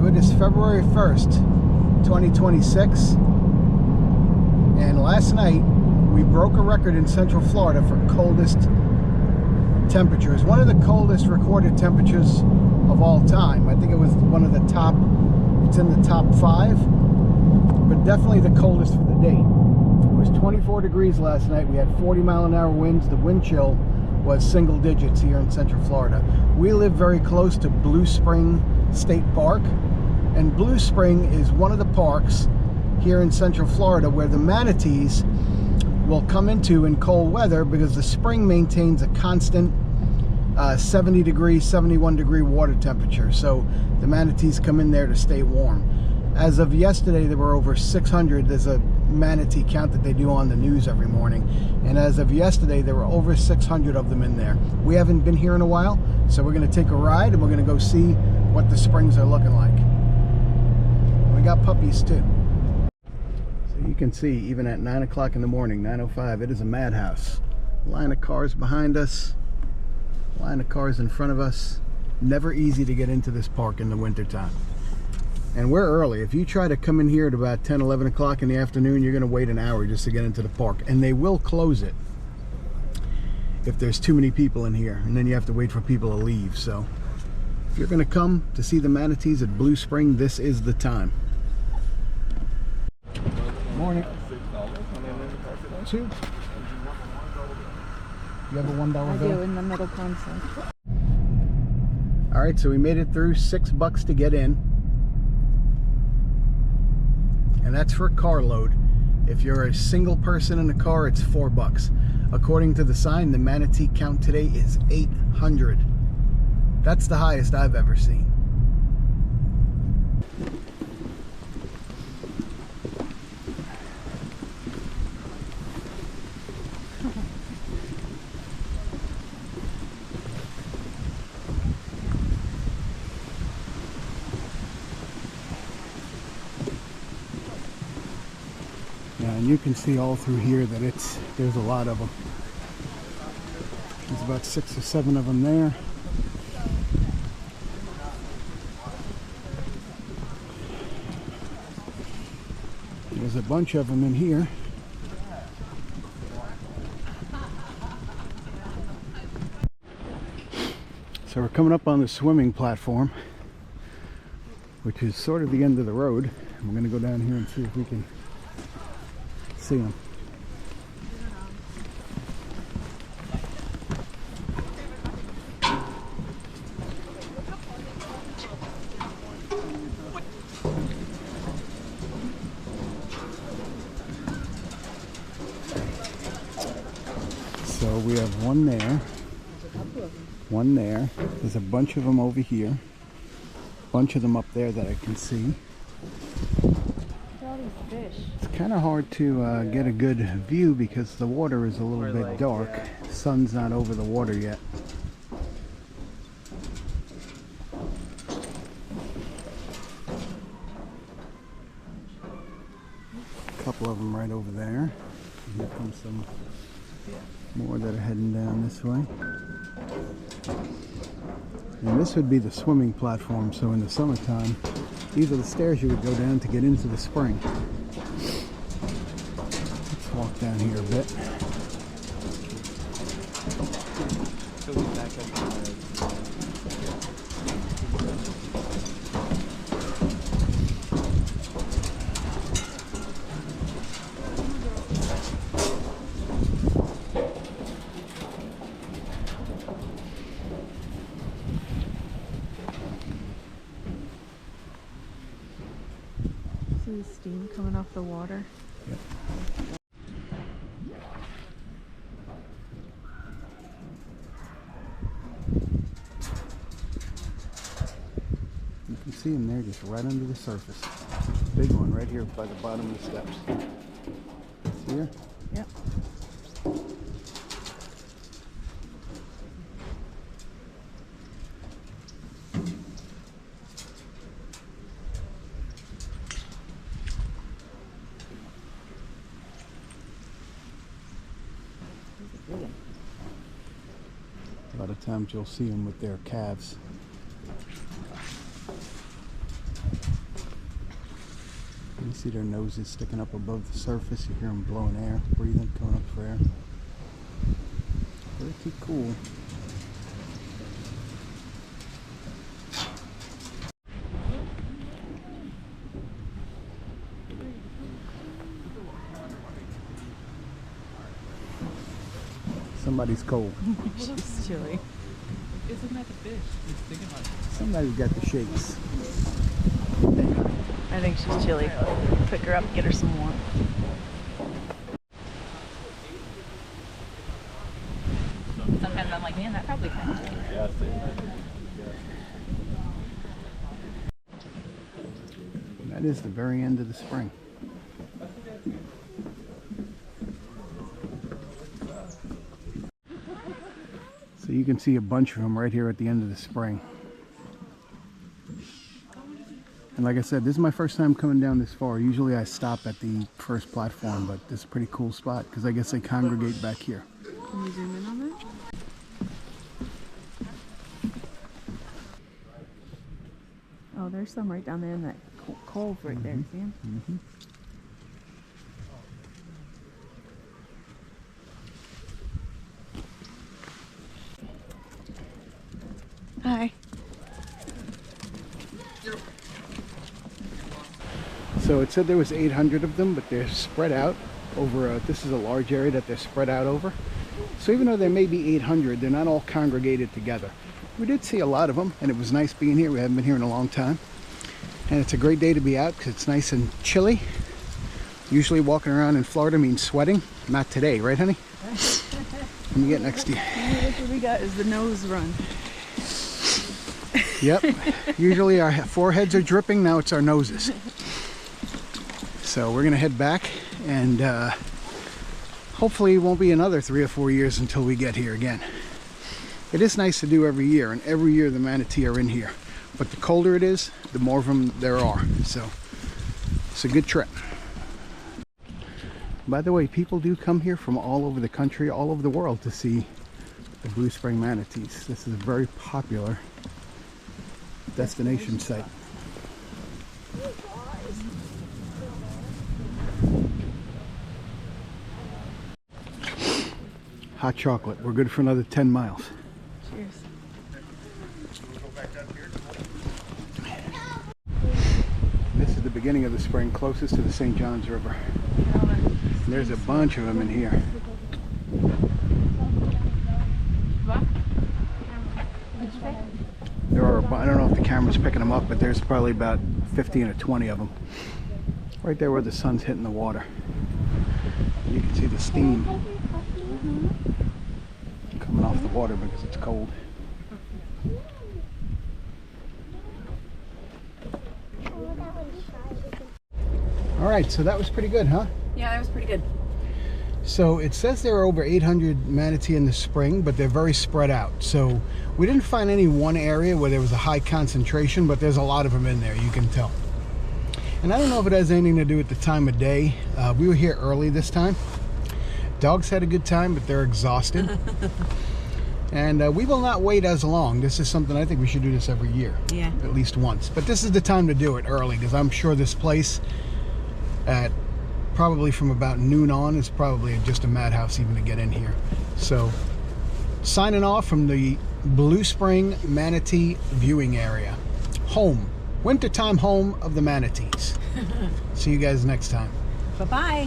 So it is February 1st, 2026, and last night we broke a record in Central Florida for coldest temperatures. One of the coldest recorded temperatures of all time. I think it was one of the top, it's in the top 5, but definitely the coldest for the date. It was 24 degrees last night. We had 40-mile-an-hour winds. The wind chill was single digits here in Central Florida. We live very close to Blue Spring State Park, and Blue Spring is one of the parks here in Central Florida where the manatees will come into in cold weather because the spring maintains a constant 70 degree, 71 degree water temperature. So the manatees come in there to stay warm. As of yesterday, there were over 600. There's a manatee count that they do on the news every morning. And as of yesterday, there were over 600 of them in there. We haven't been here in a while, so we're going to take a ride and we're going to go see what the springs are looking like. We got puppies too. So you can see, even at 9 o'clock in the morning, 9:05, it is a madhouse. Line of cars behind us, line of cars in front of us. Never easy to get into this park in the wintertime. And we're early. If you try to come in here at about 10, 11 o'clock in the afternoon, you're going to wait an hour just to get into the park. And they will close it if there's too many people in here. And then you have to wait for people to leave. So if you're going to come to see the manatees at Blue Spring, this is the time. Morning. $2. You have a $1 bill? I do, in the middle console. Alright, so we made it through. $6 to get in. And that's for a carload. If you're a single person in a car, it's $4. According to the sign, the manatee count today is 800. That's the highest I've ever seen. And you can see all through here that there's a lot of them. There's about 6 or 7 of them there. There's a bunch of them in here. So we're coming up on the swimming platform, which is sort of the end of the road. And we're going to go down here and see if we can see them. So we have one there, one there. There's a bunch of them over here, a bunch of them up there that I can see. It's kind of hard to get a good view because the water is a little bit dark. The sun's not over the water yet. A couple of them right over there. And here comes some more that are heading down this way. And this would be the swimming platform, so in the summertime, these are the stairs you would go down to get into the spring. Let's walk down here a bit. See the steam coming off the water? Yep. You can see them there just right under the surface. Big one right here by the bottom of the steps. See her? Yep. A lot of times you'll see them with their calves. You see their noses sticking up above the surface. You hear them blowing air, breathing, coming up for air. Pretty cool. Somebody's cold. She's chilly. Isn't that the fish? It's thinking like Somebody's got the shakes. I think she's chilly. Pick her up, get her some warmth. Sometimes I'm like, man, that probably happened. yeah, That is the very end of the spring. So you can see a bunch of them right here at the end of the spring. And like I said, this is my first time coming down this far. Usually I stop at the first platform, but this is a pretty cool spot because I guess they congregate back here. Can you zoom in on that? Oh, there's some right down there in that cove right there, see him? Mm-hmm. Hi. So it said there was 800 of them, but they're spread out over, this is a large area that they're spread out over. So even though there may be 800, they're not all congregated together. We did see a lot of them, and it was nice being here. We haven't been here in a long time. And it's a great day to be out because it's nice and chilly. Usually walking around in Florida means sweating. Not today, right, honey? Let me get next to you. What we got is the nose run. Yep. Usually our foreheads are dripping. Now it's our noses. So we're going to head back, and hopefully it won't be another 3 or 4 years until we get here again. It is nice to do every year, and every year the manatee are in here. But the colder it is, the more of them there are. So it's a good trip. By the way, people do come here from all over the country, all over the world to see the Blue Spring manatees. This is a very popular destination site. Hot chocolate. We're good for another 10 miles. Cheers. This is the beginning of the spring, closest to the St. Johns River. And there's a bunch of them in here. There are, I don't know if the camera's picking them up, but there's probably about 15 or 20 of them. Right there where the sun's hitting the water. You can see the steam coming off the water because it's cold. All right, so that was pretty good, huh? Yeah, that was pretty good. So it says there are over 800 manatee in the spring, but they're very spread out. So we didn't find any one area where there was a high concentration, but there's a lot of them in there, you can tell. And I don't know if it has anything to do with the time of day. We were here early this time. Dogs had a good time, but they're exhausted. And we will not wait as long. This is something, I think we should do this every year. Yeah. At least once. But this is the time to do it early, because I'm sure this place at probably from about noon on is probably just a madhouse even to get in here. So signing off from the Blue Spring Manatee viewing area. Home. Wintertime home of the manatees. See you guys next time. Bye-bye.